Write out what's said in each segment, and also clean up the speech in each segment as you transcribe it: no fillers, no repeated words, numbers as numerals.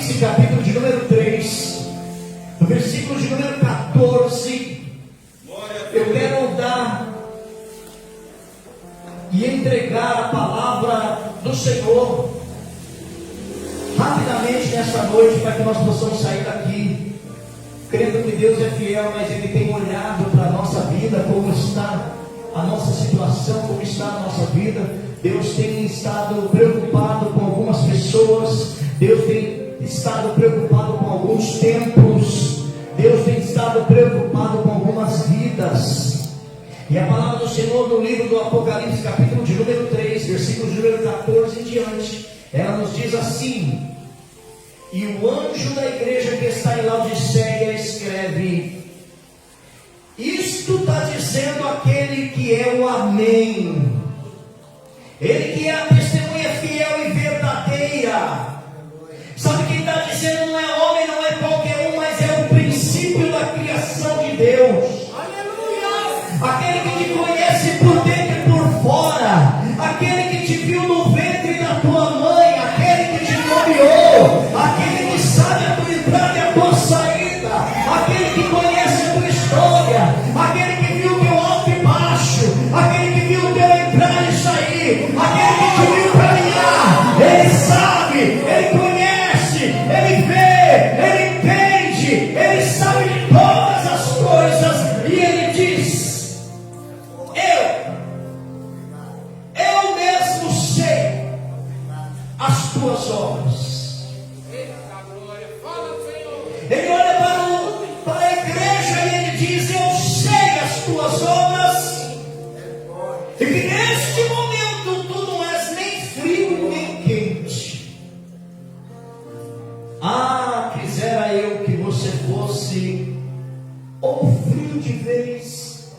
Apocalipse, capítulo de número 3, no versículo de número 14, eu quero dar e entregar a palavra do Senhor rapidamente nessa noite, para que nós possamos sair daqui crendo que Deus é fiel, mas Ele tem olhado para a nossa vida, como está a nossa situação, como está a nossa vida. Deus tem estado preocupado com algumas pessoas, Deus tem estado preocupado com alguns tempos, Deus tem estado preocupado com algumas vidas. E a palavra do Senhor no livro do Apocalipse, capítulo de número 3, versículo de número 14 em diante, ela nos diz assim: e o anjo da igreja que está em Laodiceia escreve: isto está dizendo aquele que é o Amém, ele que é a testemunha fiel e verdadeira. Sabe quem está dizendo? Não é homem, não é qualquer um, mas é o princípio da criação de Deus. Aquele que te conhece por dentro e por fora, aquele que te viu no ventre da tua mãe, aquele que te nomeou, aquele que sabe a tua entrada e a tua saída, aquele que conhece a tua história, aquele que viu o teu alto e baixo, aquele que viu o teu entrar e sair, aquele que te viu caminhar. Ele sabe, ele conhece, ele vê, ele entende, ele sabe de todas as coisas, e ele diz: eu mesmo sei as tuas obras. Ele olha para a igreja e ele diz: eu sei as tuas obras, e que neste momento tu não és nem frio nem quente. Ah, quisera eu que você fosse ou frio de vez,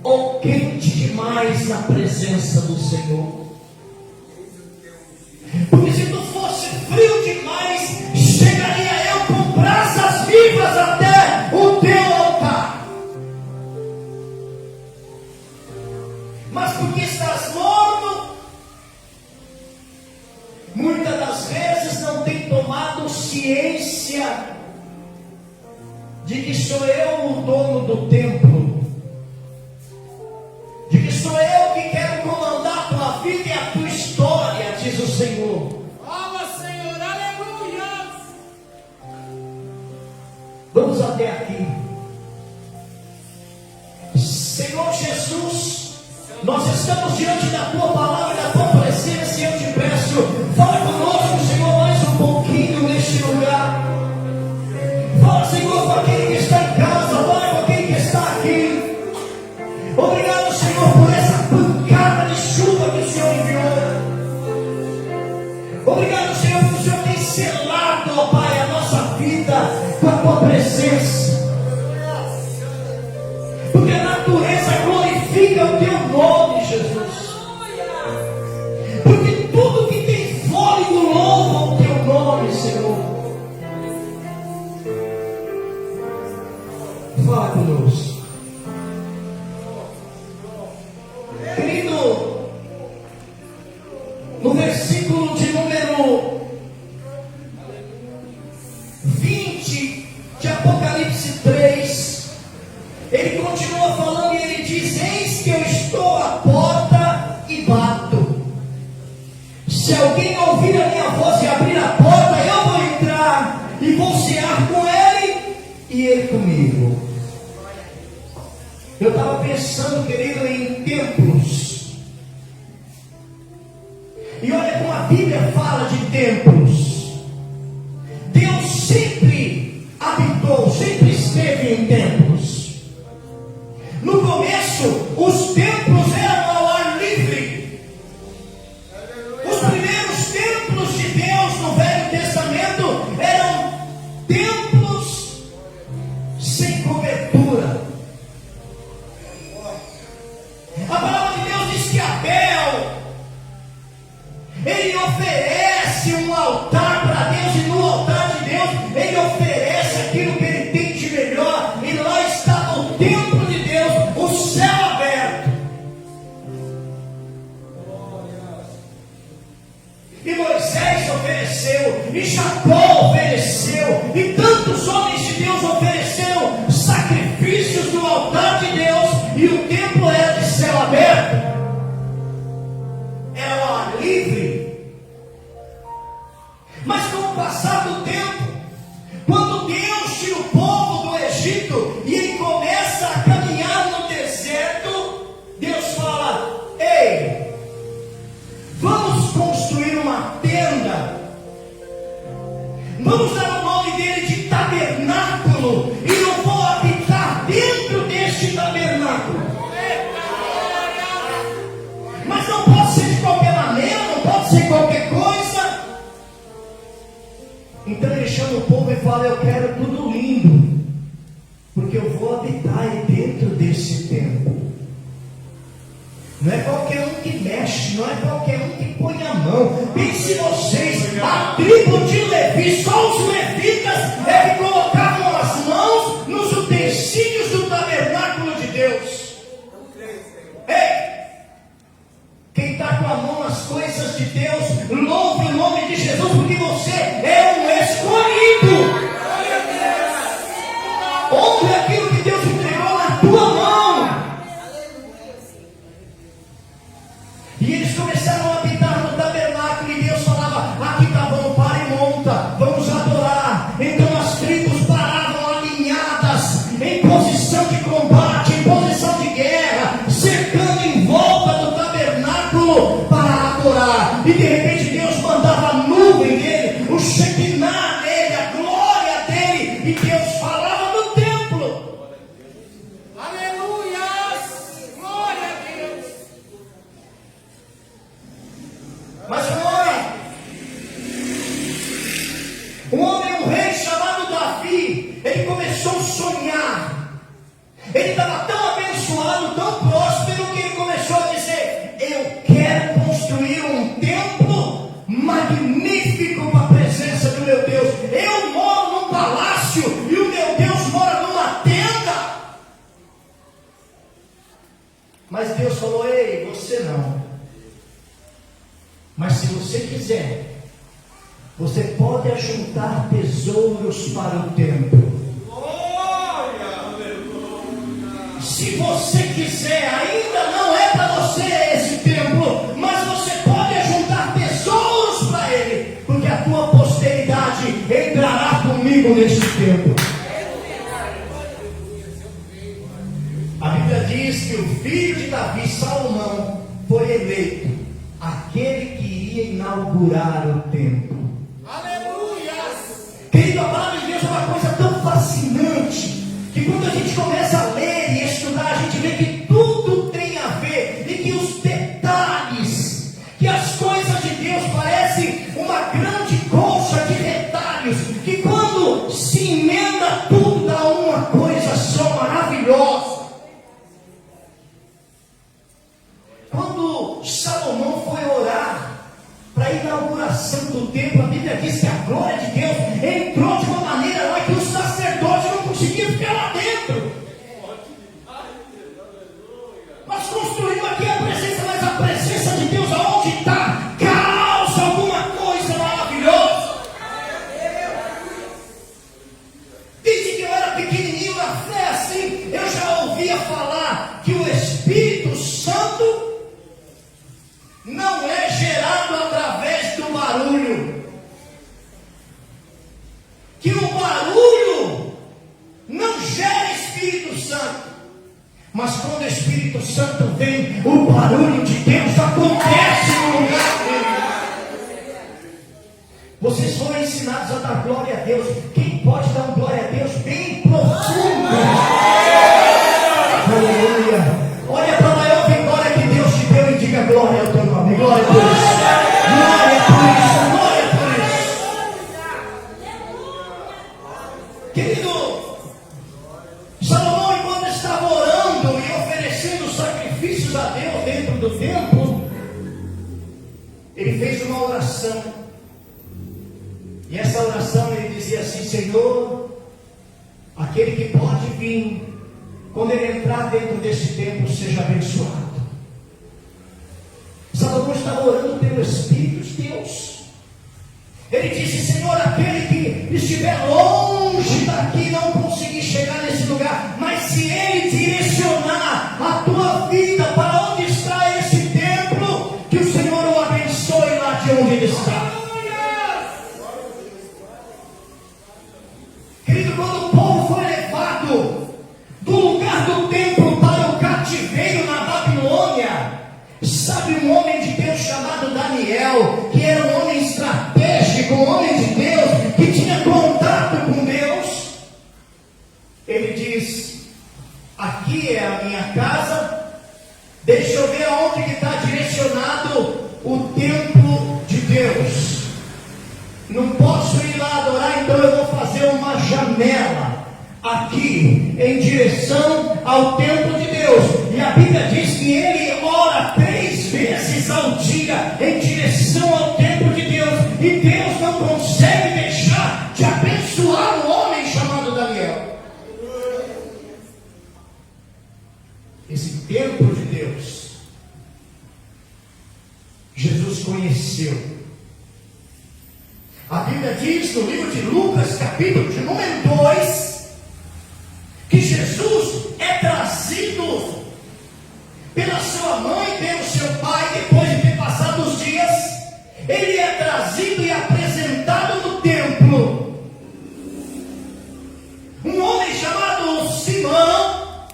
ou quente demais na presença do Senhor. Porque se tu fosse frio demais, chegaria eu com brasas vivas até o teu altar. Mas porque estás morno, muitas das vezes não tem tomado ciência de que sou eu o dono do templo, de que sou eu que quero comandar a tua vida e a tua história, diz o Senhor. Fala, Senhor, aleluia. Vamos até aqui. Senhor Jesus, nós estamos diante da tua palavra e da tua presença, e eu te peço, fala conosco, Senhor, mais um pouquinho neste lugar. Fala, Senhor, com aquele que está em casa, fala com aquele que está aqui. Obrigado, Senhor, por essa pancada de chuva que o Senhor enviou. Obrigado, Senhor, porque o Senhor tem selado, ó Pai, a nossa vida com a tua presença. Porque a natureza glorifica o teu nome, Jesus. Porque tudo que tem fôlego louva o teu nome, Senhor. Fala conosco. Querido, no versículo de número 20 de Apocalipse 3, ele continua falando e ele diz: eis que eu estou à porta e bato. Se alguém ouvir a minha voz e abrir a porta, eu vou entrar e vou cear com ele e ele comigo. Eu estava pensando, querido, em templos. E olha como a Bíblia fala de templos. Deus sempre habitou, sempre esteve em templos. No começo, os templos eram ao ar livre. Os primeiros templos de Deus no Velho Testamento eram templos sem cobertura. e Jacó ofereceu, e tantos homens de Deus ofereceram sacrifícios no altar de Deus, e o templo era de céu aberto, era ao ar livre. Mas com o passar do tempo, quando Deus tira o povo do Egito e ele começa a caminhar no deserto, Deus fala: ei, vamos construir uma tenda, vamos dar o nome dele de tabernáculo, e eu vou habitar dentro deste tabernáculo. Mas não pode ser de qualquer maneira, não pode ser qualquer coisa. Então ele chama o povo e fala: eu quero tudo lindo, porque eu vou habitar aí dentro desse templo. Não é qualquer um que mexe, não é qualquer um que põe a mão. Pense vocês, a tribo de Levi, só os levitas é que colocavam as mãos nos utensílios do tabernáculo de Deus. Ei, quem está com a mão nas coisas de Deus, louve o nome de Jesus, porque você é um escolhido. Honre aquilo que Deus entregou na tua mão. E eles começaram a habitar no tabernáculo, e Deus falava: aqui está bom, para e monta, vamos adorar. Então as tribos paravam alinhadas, em posição de combate, em posição de guerra, cercando em volta do tabernáculo para adorar. E de repente Deus mandava a nuvem dele, o Shekinah dele, a glória dele, e Deus falava no templo. Aleluia! Glória a Deus! Mas um rei chamado Davi, ele começou a sonhar. Ele estava tão abençoado, tão próspero, que ele começou a dizer: eu quero construir um templo magnífico para a presença do meu Deus. Eu moro num palácio e o meu Deus mora numa tenda. Mas Deus falou: ei, você não. Mas se você quiser, você pode ajuntar tesouros para o templo. Se você quiser, ainda não é para você esse templo, mas você pode ajuntar tesouros para ele, porque a tua posteridade entrará comigo nesse templo. A Bíblia diz que o filho de Davi, Salomão, foi eleito aquele que ia inaugurar o templo. Aleluia! Querido, a palavra de Deus é uma coisa tão fascinante, que quando a gente começa a ler e estudar, a gente vê que tudo tem a ver, e que os detalhes, que as coisas de Deus parecem uma grande colcha de retalhos, que quando se emenda tudo dá uma coisa só maravilhosa. Quando Salomão foi orar para a inauguração do templo, a Bíblia diz que a glória de Deus entrou de uma maneira lá que os sacerdotes não conseguiam ficar lá dentro. Nós construímos aqui a presença, mas a presença de Deus aonde está? Causa alguma coisa maravilhosa. Desde que eu era pequenininho na fé, assim, eu já ouvia falar que o Espírito Santo não é gerado através do barulho, que o barulho não gera Espírito Santo, mas quando o Espírito Santo vem, o barulho de Deus acontece no lugar dele. Vocês foram ensinados a dar glória a Deus. Quem pode dar uma glória a Deus bem profunda? Aleluia! Olha para a maior vitória que Deus te deu e diga glória ao teu nome. Glória por isso. Glória por isso. Glória por isso. Querido, Salomão, enquanto estava orando e oferecendo sacrifícios a Deus dentro do templo, ele fez uma oração. E essa oração ele dizia assim: Senhor, aquele que pode vir, quando ele entrar dentro desse templo, seja abençoado. Salomão estava orando pelo Espírito de Deus. Ele ele disse: Senhor, aquele que estiver longe daqui não conseguir chegar nesse lugar, mas se ele direcionar a tua vida para onde está esse templo, que o Senhor o abençoe lá de onde ele está. Querido, quando o povo foi levado do lugar do templo para o cativeiro na Babilônia, sabe, um homem de Deus chamado Daniel, que era um homem estratégico, um homem de Deus, que tinha contato com Deus, ele diz: aqui é a minha casa, deixa eu ver aonde que está direcionado o templo de Deus. Não posso ir lá adorar, então eu vou fazer uma janela aqui em direção ao templo de Deus. E a Bíblia diz que ele ora 3 vezes ao dia em direção ao templo de Deus. E Deus não consegue deixar de abençoar um homem chamado Daniel. Esse templo de Deus, Jesus conheceu. A Bíblia diz no livro de Lucas, capítulo de número 2, que Jesus é trazido pela sua mãe, pelo seu pai, depois de ter passado os dias. Ele é trazido e apresentado no templo. Um homem chamado Simão,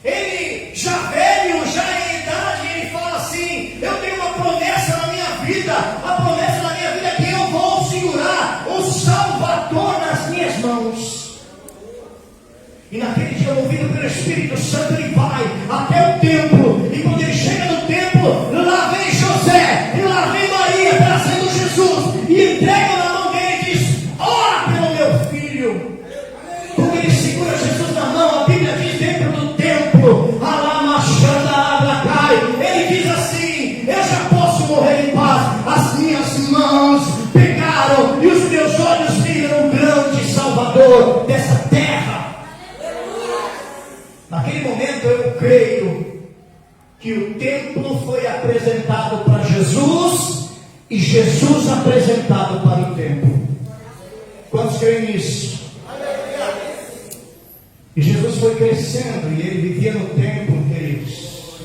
ele já velho, já em idade, ele fala assim: eu tenho uma promessa na minha vida, a promessa na minha vida é que eu vou segurar o Salvador nas minhas mãos. E naquele dia, movido pelo Espírito Santo, ele vai até o templo. E quando ele chega no templo, lá vem José, e lá vem Maria, trazendo Jesus, e entrega na mão dele e diz: ora pelo meu filho. Quando ele segura Jesus na mão, a Bíblia diz dentro do templo, ele diz assim: eu já posso morrer em paz, as minhas mãos pegaram e os meus olhos viram o grande Salvador dessa terra. Naquele momento eu creio que o templo foi apresentado para Jesus e Jesus apresentado para o templo. Quantos creem nisso? E Jesus foi crescendo e ele vivia no templo, queridos.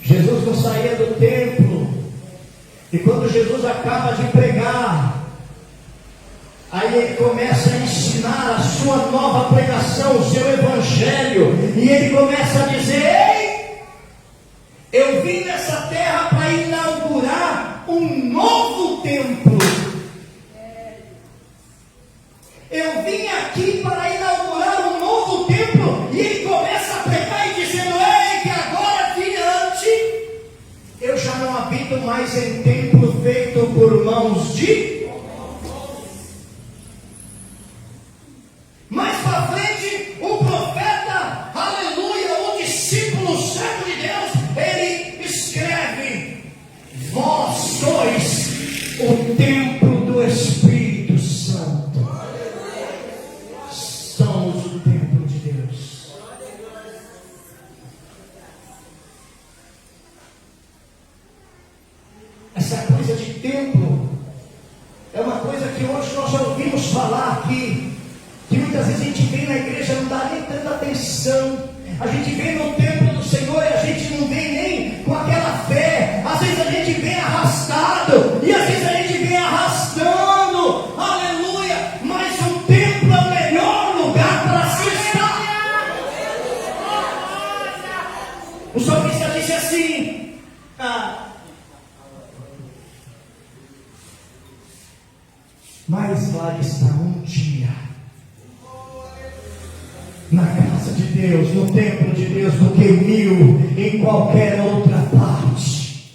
Jesus não saía do templo. E quando Jesus acaba de pregar, aí ele começa a ensinar a sua nova pregação, o seu evangelho. E ele começa a dizer: ei, eu vim nessa terra para inaugurar um novo templo. Eu vim aqui para inaugurar um novo templo. E ele começa a pregar e dizendo: ei, que agora adiante eu já não habito mais em templo feito por mãos de... Mais para frente, o profeta, aleluia, o discípulo servo de Deus, ele escreve: vós sois o templo do Espírito Santo. Somos o templo de Deus. Essa coisa de templo é uma coisa que hoje nós já ouvimos falar aqui, que muitas vezes a gente vem na igreja, não dá nem tanta atenção. A gente vem no templo do Senhor e a gente não vem nem com aquela fé. Às vezes a gente vem arrastado, e às vezes a gente vem arrastando, aleluia. Mas o templo é o melhor lugar para se estar. O salmista disse assim: mais vale estar um dia na casa de Deus, no templo de Deus, do que 1000 em qualquer outra parte.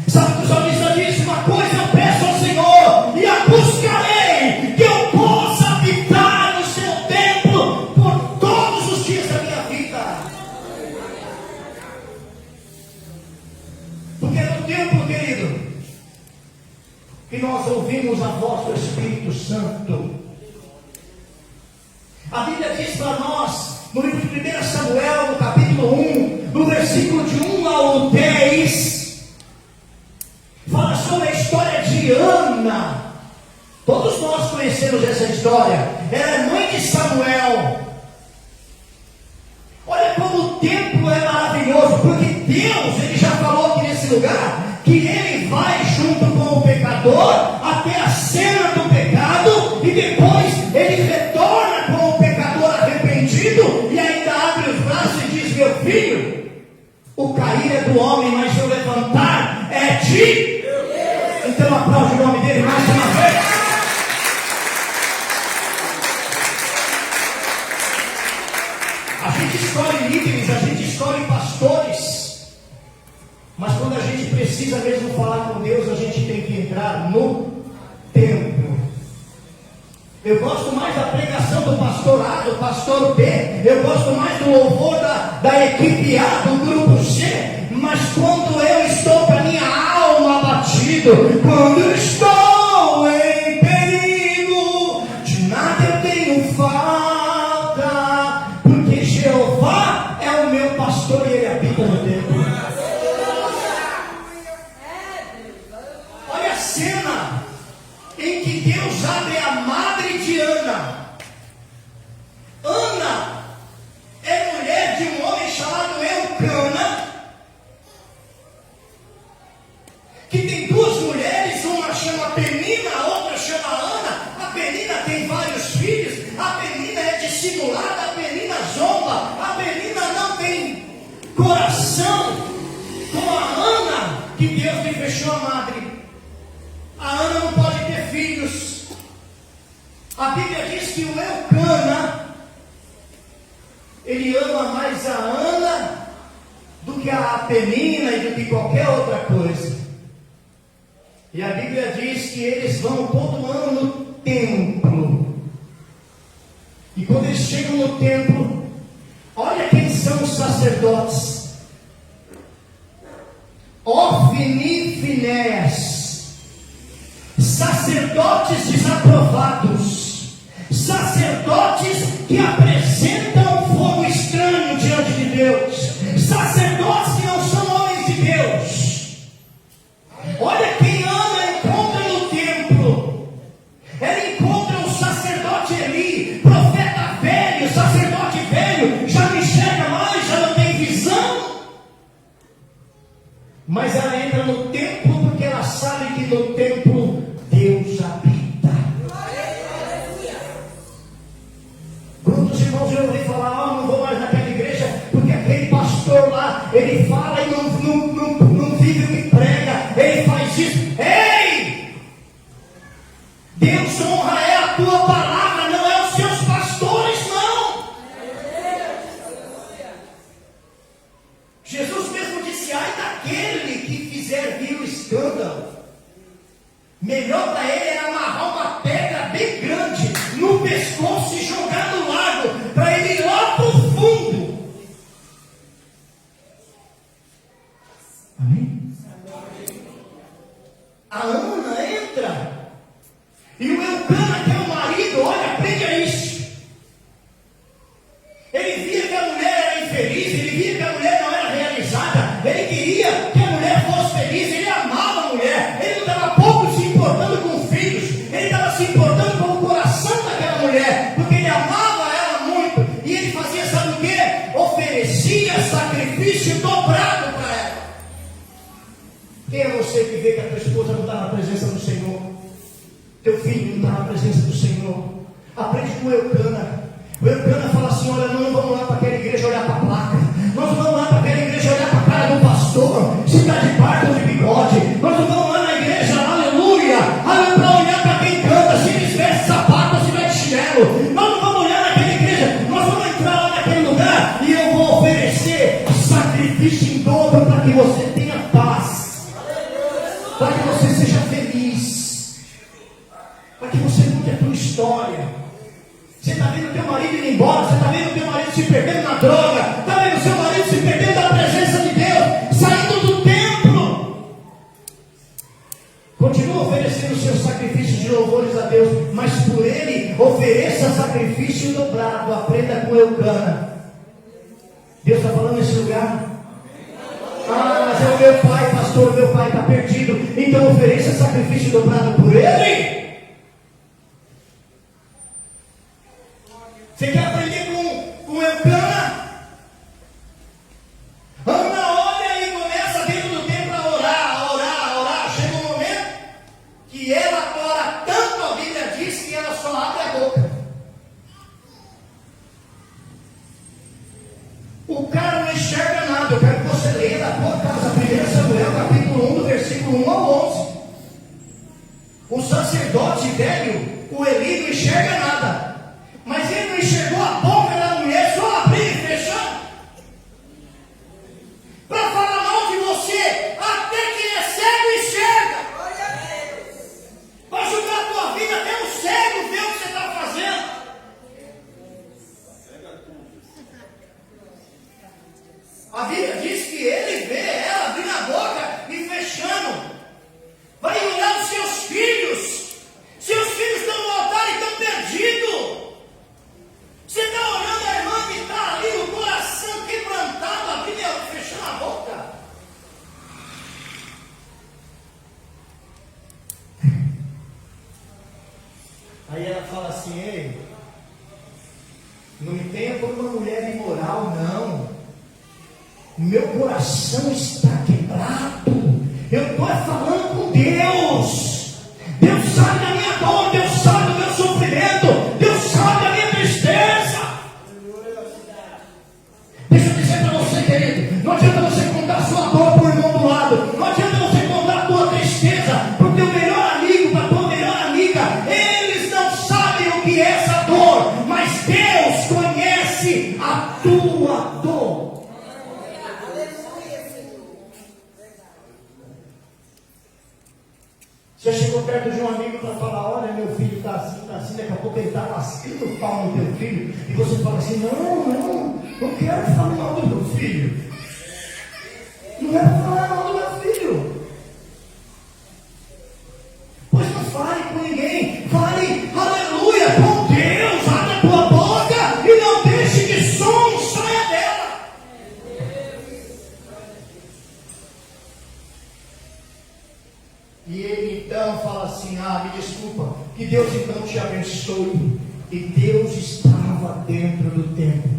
Sabe o que o salmista diz? Uma coisa eu peço ao Senhor, e a buscarei, que eu possa habitar no seu templo por todos os dias da minha vida. Porque é no templo, querido, que nós ouvimos a voz do Espírito Santo. A Bíblia diz para nós, no livro de 1 Samuel, no capítulo 1, no versículo de 1 ao 10, fala sobre a história de Ana. Todos nós conhecemos essa história. Ela é mãe de Samuel. Olha como o templo é maravilhoso, porque Deus, Ele já falou aqui nesse lugar, que Ele vai junto com o pecador até a cena do pecado, e depois Ele retorna com o pecador arrependido, e ainda abre os braços e diz: meu filho, o cair é do homem, mas o levantar é de Deus. Então aplaude o nome dele mais uma vez. A gente escolhe líderes, a gente escolhe pastores, mas quando a gente precisa mesmo falar com Deus, a gente tem que entrar no templo. Eu gosto mais da pregação do pastor A, do pastor B, eu gosto mais do louvor da equipe A, do grupo C, mas quando eu estou com a minha alma abatida, quando eu estou em perigo, de nada eu tenho falta, porque Jeová é o meu pastor e Ele habita no templo. Olha a cena em que Deus abre a madre de Ana. Ana é mulher de um homem chamado Eucana, que tem duas mulheres, uma chama Penina, a outra chama Ana. A Penina tem vários filhos, a Penina é dissimulada, a Penina zomba, a Penina não tem coração como a Ana, que Deus lhe fechou a madre. A Ana não pode ter filhos. A Bíblia diz que o Eucana, ele ama mais a Ana do que a Penina e do que qualquer outra coisa. E a Bíblia diz que eles vão todo ano no templo. E quando eles chegam no templo, olha quem são os sacerdotes: Ofni e Finéias, sacerdotes desaprovados, sacerdotes que apresentam um fogo estranho diante de Deus, sacerdotes que não são homens de Deus. Olha quem Ana encontra no templo. Ela encontra o sacerdote Eli, profeta velho, sacerdote velho, já não enxerga mais, já não tem visão. Mas ela entra no templo porque ela sabe que no templo Deus habita. Quantos irmãos eu ouvi falar: não vou mais naquela igreja porque aquele pastor lá, ele fala e não vive o que prega, ele faz isso. Ei! Deus honra é a tua palavra, não é os seus pastores, não. Jesus mesmo disse: ai daquele que fizer vir o escândalo. Melhor para ele era amarrar uma pedra bem grande no pescoço e jogar no lago, para ele ir lá para o fundo. Amém? A Ana entra, e o Eucana, que é o marido, olha, aprende a isso. Ele via que a mulher era infeliz, ele via que a mulher não era realizada, ele queria que a mulher fosse feliz, ele amava a mulher, ele não estava pouco se importando com filhos, ele estava se importando com o coração daquela mulher, porque ele amava ela muito, e ele fazia, sabe o que? Oferecia sacrifício dobrado para ela. Quem é você que vê que a tua esposa não está na presença do Senhor? Teu filho não está na presença do Senhor? Aprende com o Eucana. O Eucana fala assim: olha, nós não vamos lá para aquela igreja olhar para a placa, nós não vamos lá para aquela igreja olhar para a cara do pastor, se está de barba ou de bigode, nós não vamos lá na igreja, aleluia, para olhar para quem canta, se eles vestem sapato ou se veste chinelo. Nós não vamos olhar naquela igreja, nós vamos entrar lá naquele lugar e eu vou oferecer sacrifício em dobro para que você tenha paz, para que você seja feliz, para que você mude a tua história. Você está vendo teu marido indo embora, você está vendo teu marido se perdendo na droga, está vendo seu marido se perdendo da presença de Deus, saindo do templo. Continua oferecendo seus sacrifícios de louvores a Deus, mas por ele ofereça sacrifício dobrado. Aprenda com Eucana. Deus está falando nesse lugar. Ah, mas é o meu pai, pastor, meu pai está perdido. Então então ofereça sacrifício dobrado por ele. Você quer aprender com Eucana? Ana olha e começa dentro do templo a orar. Chega um momento que ela ora tanto, a Bíblia diz que ela só abre a boca. O cara não enxerga nada. Eu quero que você leia da tua casa, 1 Samuel, capítulo 1, do versículo 1 ao 11. O sacerdote velho, o Eli, não enxerga nada. Mas ele não enxergou a boca da mulher, só abrir e fechar. Para falar mal de você, até quem é cego enxerga. Para julgar a tua vida, até o cego vê o que você está fazendo. A Bíblia diz que ele vê ela abrindo a boca e fechando. Vai olhar os seus filhos. Seus filhos estão no altar e estão perdidos. Você está olhando a irmã que está ali, o coração quebrantado, abrindo e fechando a boca. Aí ela fala assim: ei, não me tenha por uma mulher imoral, não. Meu coração está quebrado. Eu estou falando com Deus. Deus sabe da minha dor, Deus sabe do meu sofrimento, Deus sabe da minha tristeza. Deixa eu dizer para você, querido, não adianta você contar a sua dor para o irmão do lado, não adianta você contar a tua tristeza para o teu melhor amigo, para a tua melhor amiga. Eles não sabem o que é essa dor, mas Deus conhece a tua dor. Você chegou perto de um amigo para falar: olha, meu filho está assim, daqui a pouco ele está lascando o pau no teu filho, e você fala assim: não quero falar mal do meu filho, não quero falar mal do meu filho. Pois não fale com ninguém, fale aleluia com Deus, abre a tua boca e não deixe que som saia dela. E ele então fala assim: me desculpa, que Deus então te abençoe. E Deus estava dentro do templo.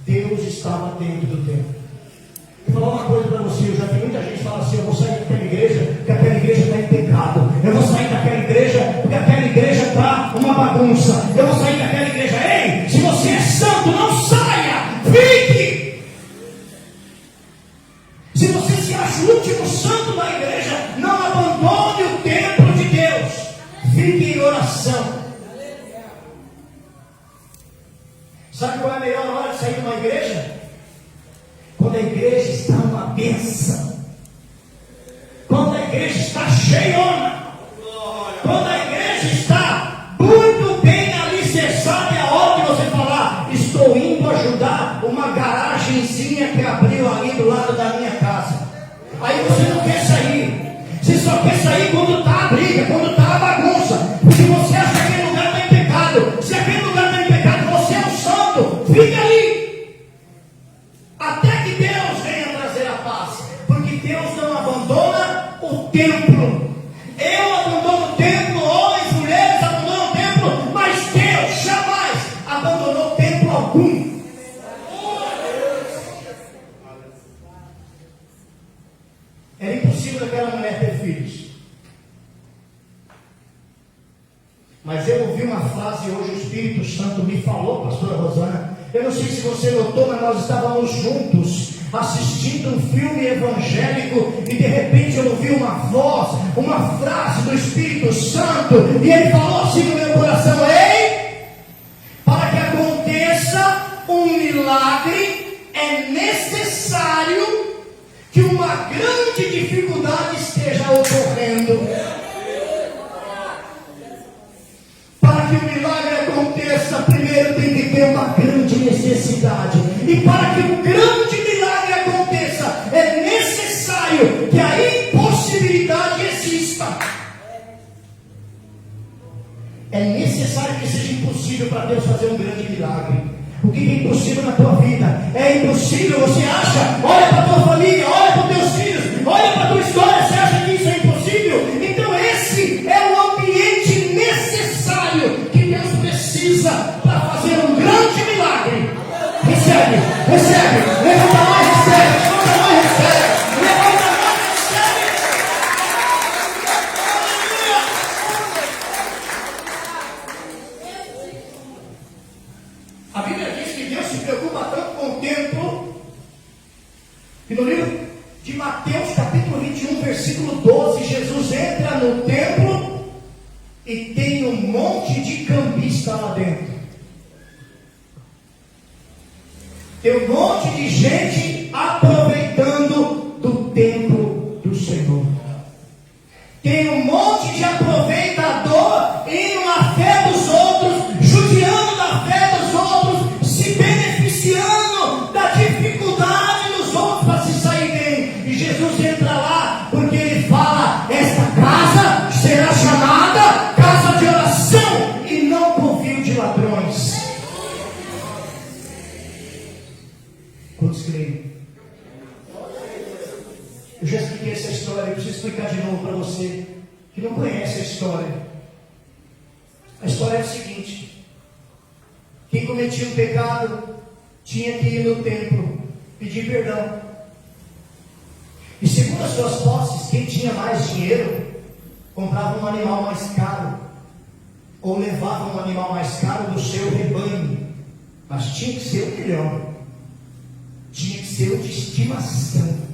Deus estava dentro do templo. Vou falar uma coisa para você: eu já vi muita gente falar assim: eu vou sair daquela igreja, porque aquela igreja está em pecado. Eu vou sair daquela igreja, porque aquela igreja está uma bagunça. Eu vou sair daquela igreja. Ei, se você é santo, não saia, fique. Se você se acha o último santo da igreja, não abandone o templo de Deus. Fique em oração. Sabe qual é a melhor hora de sair de uma igreja? Quando a igreja está uma bênção. Quando a igreja está cheiona. Quando a igreja está muito bem alicerçada. É a hora que você falar: estou indo ajudar uma garagenzinha que abriu ali do lado da minha casa. Aí você não quer sair. Você só quer sair quando está a briga, quando está a bagunça. Porque você acha que aquele lugar está em pecado. Se aquele lugar está em pecado, você é um santo. Fica ali. Até que Deus venha trazer a paz. Porque Deus não abandona o templo. Eu abandono o templo, homens, mulheres abandonam o templo, mas Deus jamais abandonou templo algum. Era impossível daquela mulher ter filhos. Mas eu ouvi uma frase hoje, o Espírito Santo me falou, pastora Rosana. Eu não sei se você notou, mas nós estávamos juntos assistindo um filme evangélico e de repente eu ouvi uma voz, uma frase do Espírito Santo, e ele falou assim no meu coração: ei, para que aconteça um milagre é necessário que uma grande dificuldade esteja ocorrendo. Para que o milagre aconteça, primeiro tem que ter uma grande necessidade. E para que um grande milagre aconteça, é necessário que a impossibilidade exista. É necessário que seja impossível para Deus fazer um grande milagre. O que é impossível na tua vida? É impossível, você acha? Olha para a tua família, olha para os teus filhos, olha para a tua história. Tem um monte de gente aproveitando do templo do Senhor. Tem um monte de aproveitador indo na fé dos outros, judiando da fé dos outros, se beneficiando da dificuldade dos outros para se sair bem. E Jesus entra lá porque ele fala: esta casa será chamada casa de oração e não covil de ladrões. Quantos creem? Eu já expliquei essa história, eu preciso explicar de novo para você que não conhece a história. A história é o seguinte: quem cometia um pecado tinha que ir no templo pedir perdão. E segundo as suas posses, quem tinha mais dinheiro comprava um animal mais caro, ou levava um animal mais caro do seu rebanho. Mas tinha que ser o melhor, tinha que ser o de estimação.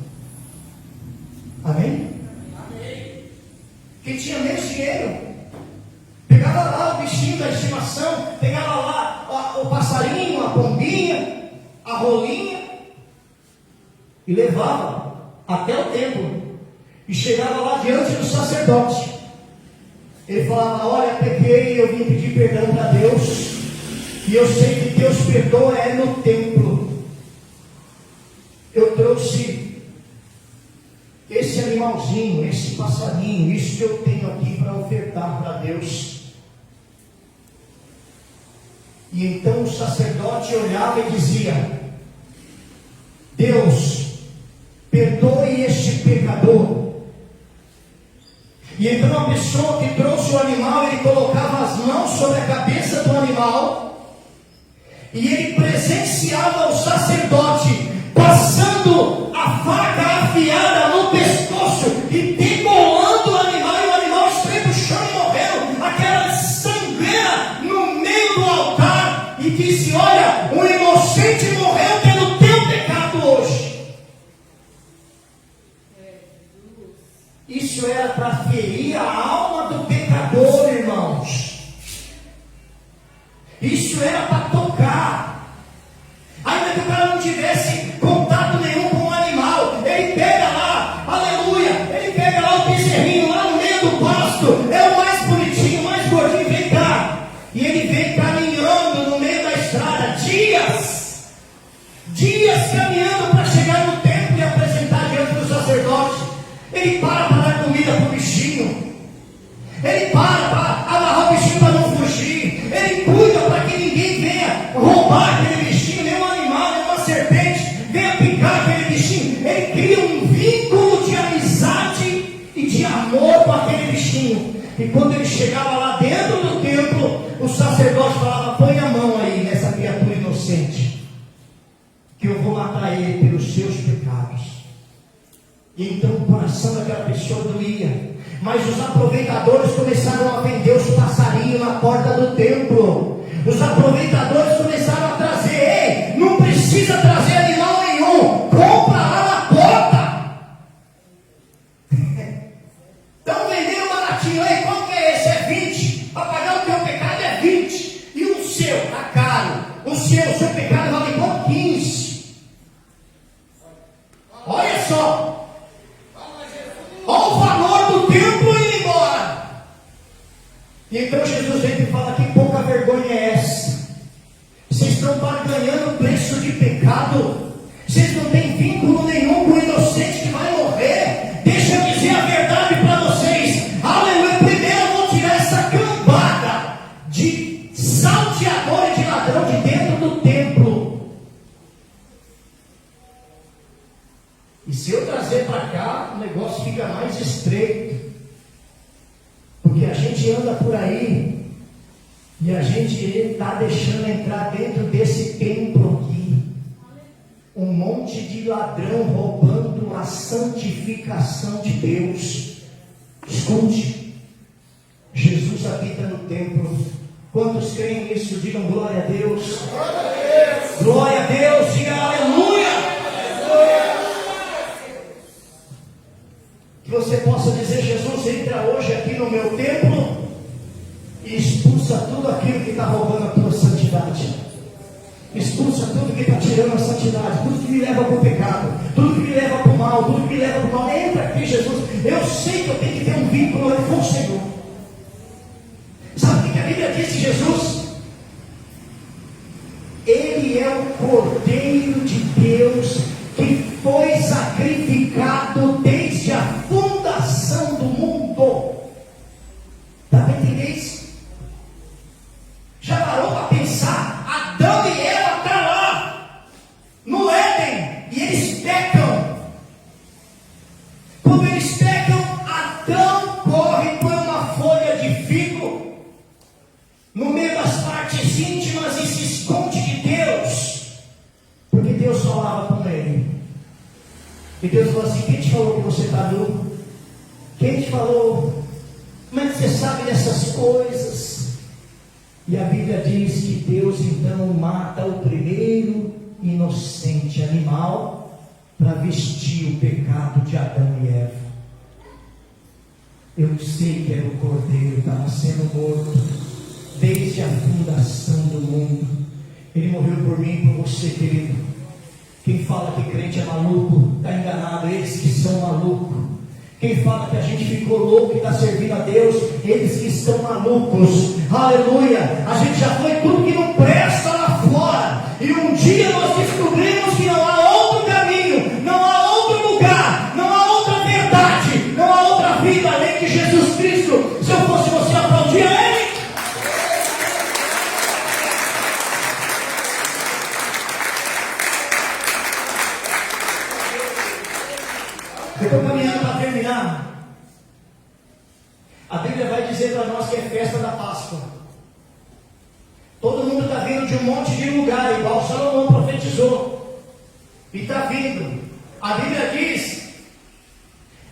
Amém? Amém. Quem tinha menos dinheiro pegava lá o bichinho da estimação, pegava lá o passarinho, a pombinha, a rolinha, e levava até o templo, e chegava lá diante do sacerdote. Ele falava: olha, pequei, eu vim pedir perdão para Deus, e eu sei que Deus perdoa é no templo. Eu trouxe esse animalzinho, esse passarinho, isso que eu tenho aqui para ofertar para Deus. E então o sacerdote olhava e dizia: Deus, perdoe este pecador. E então a pessoa que trouxe o animal, ele colocava as mãos sobre a cabeça do animal, e ele presenciava o sacerdote passando a faca afiada no pescoço e degolando o animal, e o animal esteve no chão e morreu. Aquela sangreira no meio do altar, e disse: olha, um inocente morreu pelo teu pecado hoje. Isso era para ferir a alma do pecador, irmãos. Isso era para tocar. Ainda que o cara não tivesse contato nenhum com o animal, ele pega lá, aleluia, ele pega lá o bezerrinho lá no meio do pasto, é o mais bonitinho, o mais gordinho, vem cá. E ele vem caminhando no meio da estrada, dias caminhando para chegar no templo e apresentar diante do sacerdote. Ele para dar comida para o bichinho, ele para amarrar o bichinho para não fugir, ele cuida para que ninguém venha roubar aquele bichinho, nenhum animal, nenhuma serpente venha picar aquele bichinho. Ele cria um vínculo de amizade e de amor com aquele bichinho. E quando ele chegava lá dentro do templo, o sacerdote falava: põe a mão aí nessa criatura inocente, que eu vou matar ele pelos seus pecados. E então o coração daquela pessoa doía. Mas os aproveitadores começaram a vender os passarinhos na porta do templo. Os aproveitadores começaram a trazer: ei, não precisa trazer animal nenhum, compra lá na porta. Estão vendendo baratinho aí, quanto que é esse? É 20. Para pagar o teu pecado é 20. E o seu, está caro. O seu pecado vale quanto? 15. Olha só. Olha o valor do templo indo embora. E então Jesus vem e fala: que pouca vergonha é essa? Vocês estão barganhando o preço de pecado. Vocês não têm vínculo nenhum com o inocente que vai morrer. Deixa eu dizer a verdade para vocês. Aleluia. Primeiro eu vou tirar essa cambada de salteador e de ladrão de dentro do templo. E se eu trazer para cá, o negócio fica mais estreito. Porque a gente anda por aí e a gente está deixando entrar dentro desse templo aqui um monte de ladrão roubando a santificação de Deus. Escute, Jesus habita no templo. Quantos creem nisso? Digam glória a Deus. Glória a Deus. Glória a Deus. Diga aleluia. Que você possa dizer: Jesus, entra hoje aqui no meu templo e expulsa tudo aquilo que está roubando a tua santidade. Expulsa tudo que está tirando a santidade, tudo que me leva para o pecado, tudo que me leva para o mal, tudo que me leva para o mal. Entra aqui, Jesus. Eu sei que eu tenho que ter um vínculo com o Senhor. Sabe o que a Bíblia diz de Jesus? Ele é o Cordeiro de Deus que foi sacrificado desde a fundação do mundo. Dá para entender isso? Já parou para pensar? Adão e Eva estão lá no Éden e eles pecam. Quando eles pecam, Adão corre por uma folha de figo no meio das partes íntimas e se esconde de Deus, porque Deus falava com ele. E Deus falou assim: quem te falou que você está nu? Quem te falou? Como é que você sabe dessas coisas? E a Bíblia diz que Deus então mata o primeiro inocente animal para vestir o pecado de Adão e Eva. Eu sei que era o Cordeiro, estava sendo morto desde a fundação do mundo. Ele morreu por mim e por você, querido. Quem fala que crente é maluco, está enganado. Eles que são malucos. Quem fala que a gente ficou louco e está servindo a Deus, eles que estão malucos. Aleluia. A gente já foi tudo que não presta lá fora. E um dia nós descobrimos que não há outro caminho, não há outro lugar, não há outra verdade, não há outra vida além de Jesus Cristo. Se eu fosse você, aplaudir a Ele. Eu estou caminhando para terminar. A Bíblia vai dizer para nós que é festa da Páscoa. Todo mundo está vindo de um monte de lugar, igual Salomão profetizou. E está vindo. A Bíblia diz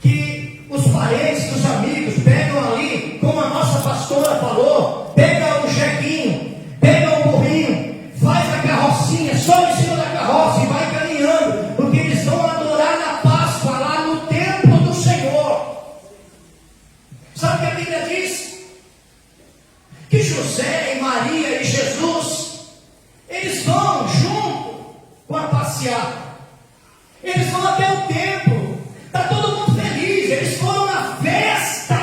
que os parentes, os amigos, pegam ali, como a nossa pastora falou, pega o jeguinho, pega o burrinho, faz a carrocinha, sobe em cima da carroça e vai caminhando, porque eles vão adorar na Páscoa, lá no templo do Senhor. Sabe o que a Bíblia diz? Que José e Maria e Jesus, eles vão junto com a passeata. Eles vão até o templo. Está todo mundo feliz. Eles foram na festa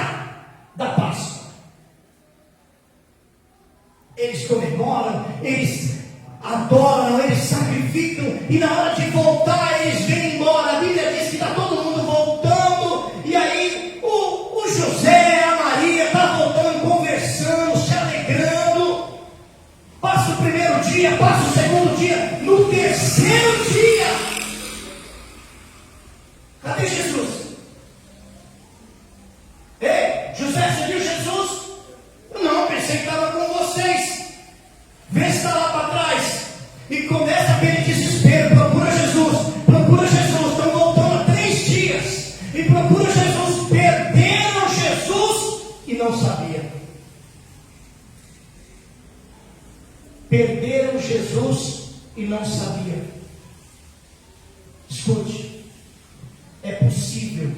da Páscoa. Eles comemoram, eles adoram, eles sacrificam. E na hora de voltar, eles vêm embora. A Bíblia diz que está todo mundo voltando. E aí o José, a Maria, está voltando, conversando, se alegrando. Passa o primeiro dia, passa o segundo dia. No terceiro dia, cadê Jesus? Ei, José, você viu Jesus? Não, pensei que estava com vocês. Vê se está lá para trás. E começa aquele desespero. Procura Jesus, procura Jesus. Estão voltando há 3 dias. E procura Jesus. Perderam Jesus e não sabia. Perderam Jesus e não sabia. Escute. É possível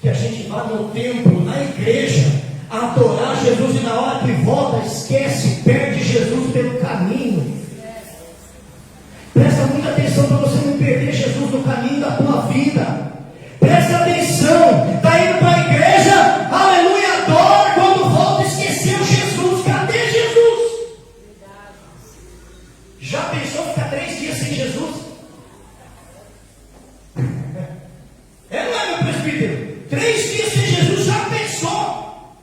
que a gente vá no templo, na igreja, adorar Jesus e na hora que volta, esquece, perde Jesus pelo caminho. Presta muita atenção para você não perder Jesus no caminho da tua vida. Presta atenção, está indo para a igreja, aleluia, adora, quando volta esqueceu Jesus. Cadê Jesus? Já pensou ficar 3 dias sem Jesus? É, não é, meu presbítero? 3 dias sem Jesus, já pensou?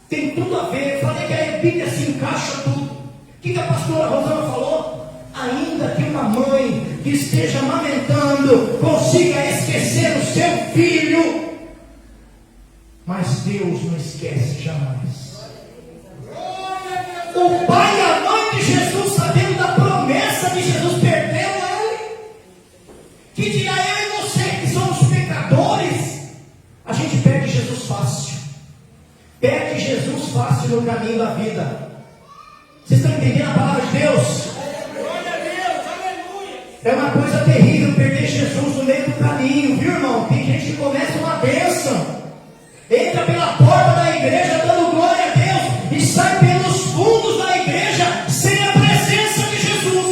Tem tudo a ver. Falei que a Bíblia se encaixa tudo. O que a pastora Rosana falou? Ainda que uma mãe que esteja amamentando consiga esquecer o seu filho, mas Deus não esquece jamais. O pai e a mãe de Jesus, sabendo da promessa de Jesus, perderam ele. Que dirá eu e você, que somos pecadores? A gente perde Jesus fácil. Perde Jesus fácil no caminho da vida. Vocês estão entendendo a palavra de Deus? Glória a Deus, aleluia. É uma coisa terrível perder Jesus no meio do caminho, viu, irmão? Tem gente que começa uma bênção, entra pela porta da igreja dando glória a Deus e sai pelos fundos da igreja sem a presença de Jesus.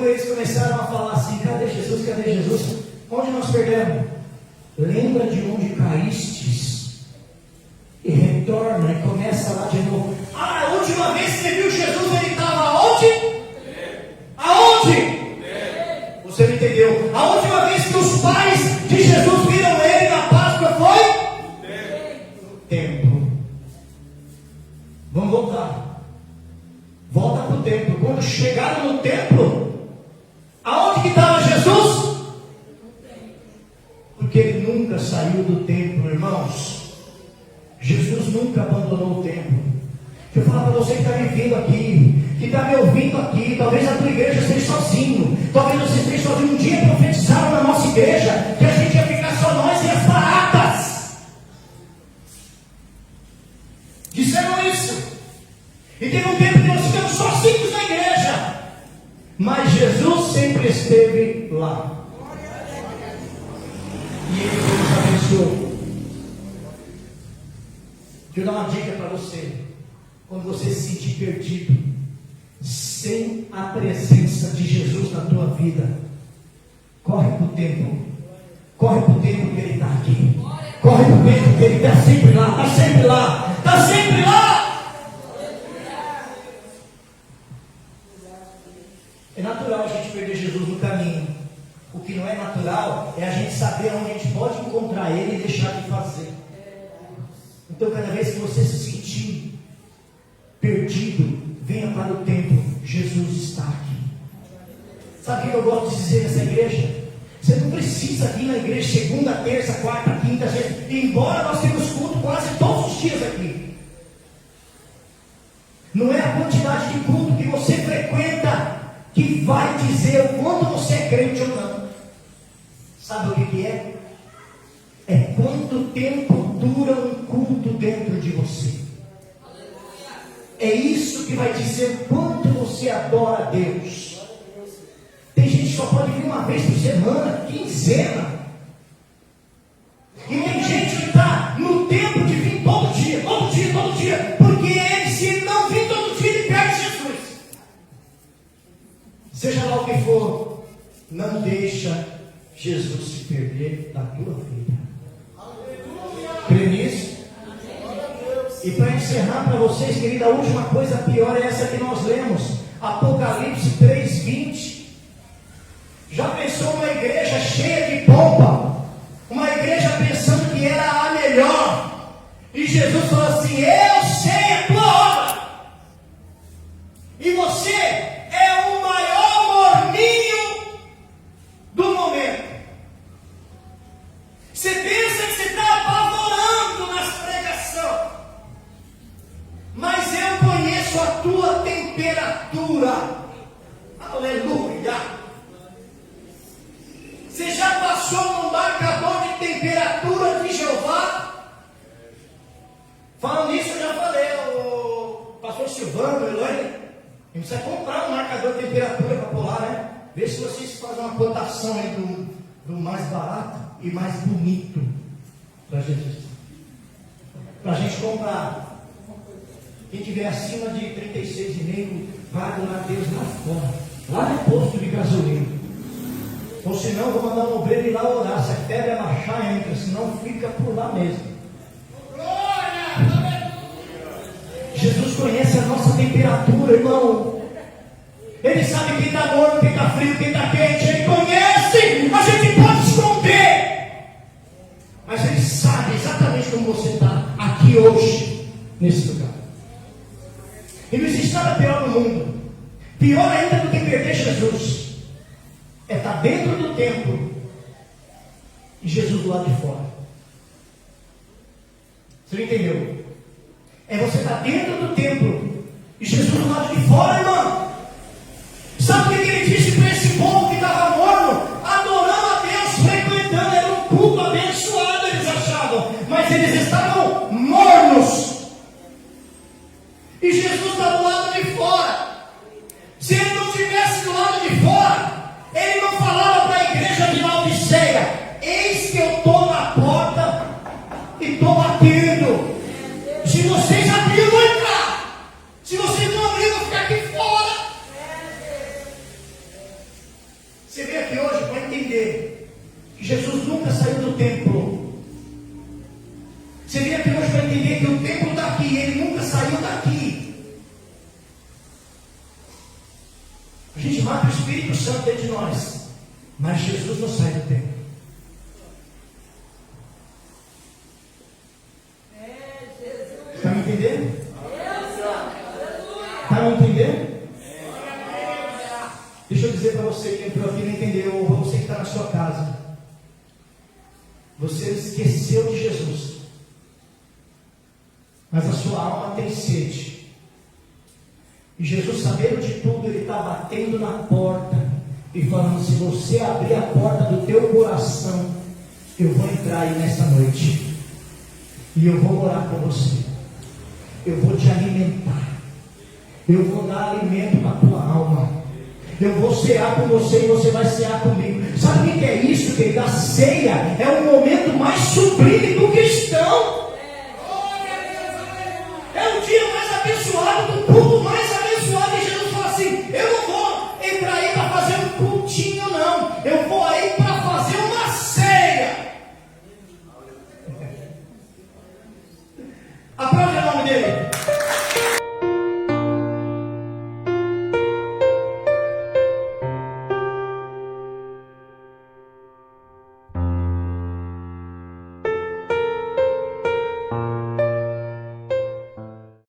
quando eles começaram a falar assim, cadê Jesus, cadê Jesus? Onde nós perdemos? Lembra de onde caístes e retorna e começa lá de novo. Ah, a última vez que você viu Jesus, ele estava onde? Aonde? Você não entendeu? A última vez que os pais de Jesus viram ele na Páscoa foi? No templo. Vamos voltar. Volta para o templo. Quando chegaram no templo, aonde que estava Jesus? Porque ele nunca saiu do templo, irmãos. Jesus nunca abandonou o templo. Deixa eu falar para você que está me vendo aqui, que está me ouvindo aqui. Talvez a tua igreja esteja sozinho. Talvez você esteja sozinho. Um dia profetizaram na nossa igreja que a gente ia ficar só nós e as baratas. Disseram isso. E teve um tempo que nós ficamos sozinhos na igreja. Mas Jesus sempre esteve lá. E Ele nos abençoou. Deixa eu dar uma dica para você. Quando você se sentir perdido, sem a presença de Jesus na tua vida, corre para o templo. Corre para o templo que Ele está aqui. Corre para o templo que Ele está sempre lá. Está sempre lá. Está sempre lá. É natural a gente perder Jesus no caminho. O que não é natural é a gente saber onde a gente pode encontrar Ele e deixar de fazer. Então, cada vez que você se sentir perdido, venha para o templo. Jesus está aqui. Sabe o que eu gosto de dizer nessa igreja? Você não precisa ir na igreja segunda, terça, quarta, quinta, sexta. Embora nós temos culto quase todos os dias aqui. Não é a quantidade de culto que você frequenta que vai dizer o quanto você é crente ou não. Sabe o que é? É quanto tempo dura um culto dentro de você. É isso que vai dizer quanto você adora a Deus. Tem gente que só pode vir uma vez por semana, quinzena. E tem gente que está no tempo de vir todo dia, todo dia, todo dia. Porque ele, se ele não vir todo dia, ele perde Jesus. Seja lá o que for, não deixa Jesus se perder da tua vida. Crê nisso? E para encerrar para vocês, querida, a última coisa pior é essa que nós lemos. Apocalipse 3:20. Já pensou uma igreja cheia de pompa? Uma igreja pensando que era a melhor. E Jesus falou assim: eu sei a tua obra. E você é o maior morninho do momento. Você pensa que você está apavorando nas pregações. Mas eu conheço a tua temperatura. Aleluia. Você já passou no marcador de temperatura de Jeová? Falando nisso, eu já falei, o pastor Silvano, Elaine, a gente precisa comprar um marcador de temperatura para pular, né? Vê se vocês fazem uma cotação aí do mais barato e mais bonito para Jesus. Para a gente comprar. Quem tiver acima de 36,5, vai adorar a Deus lá fora, lá no posto de gasolina. Ou senão, vou mandar um obreiro ir lá orar. Se a febre abaixar, entra, senão fica por lá mesmo. Jesus conhece a nossa temperatura, irmão. Ele sabe quem está morno, quem está frio, quem está quente. Ele conhece. A gente pode esconder, mas Ele sabe exatamente como você está aqui hoje, nesse lugar. E não existe nada pior no mundo, pior ainda do que perder Jesus, é estar dentro do templo e Jesus do lado de fora. Você não entendeu? É você estar dentro do templo e Jesus do lado de fora, irmão. Sabe o que ele disse para esse povo que estava morno? Adorando a Deus, frequentando, era um culto abençoado, eles achavam, mas eles estavam mornos. E Jesus está do lado de fora. Se ele não estivesse do lado de fora, ele não falava para a igreja de Laodiceia: eis que eu estou na porta e estou batendo. Se vocês abrirem, eu vou entrar. Se vocês não abrirem, eu vou ficar aqui fora. Santo dentro de nós, mas Jesus não sai do templo. Está me entendendo? Está me entendendo? Deixa eu dizer para você que entrou aqui e não entendeu, ou você que está na sua casa. Você esqueceu de Jesus, mas a sua alma tem sede. E Jesus, sabendo de tudo, Ele está batendo na porta e falando: se você abrir a porta do teu coração, eu vou entrar aí nessa noite e eu vou morar com você, eu vou te alimentar, eu vou dar alimento para a tua alma, eu vou cear com você e você vai cear comigo. Sabe o que é isso, querido? A ceia é o momento mais sublime do cristão.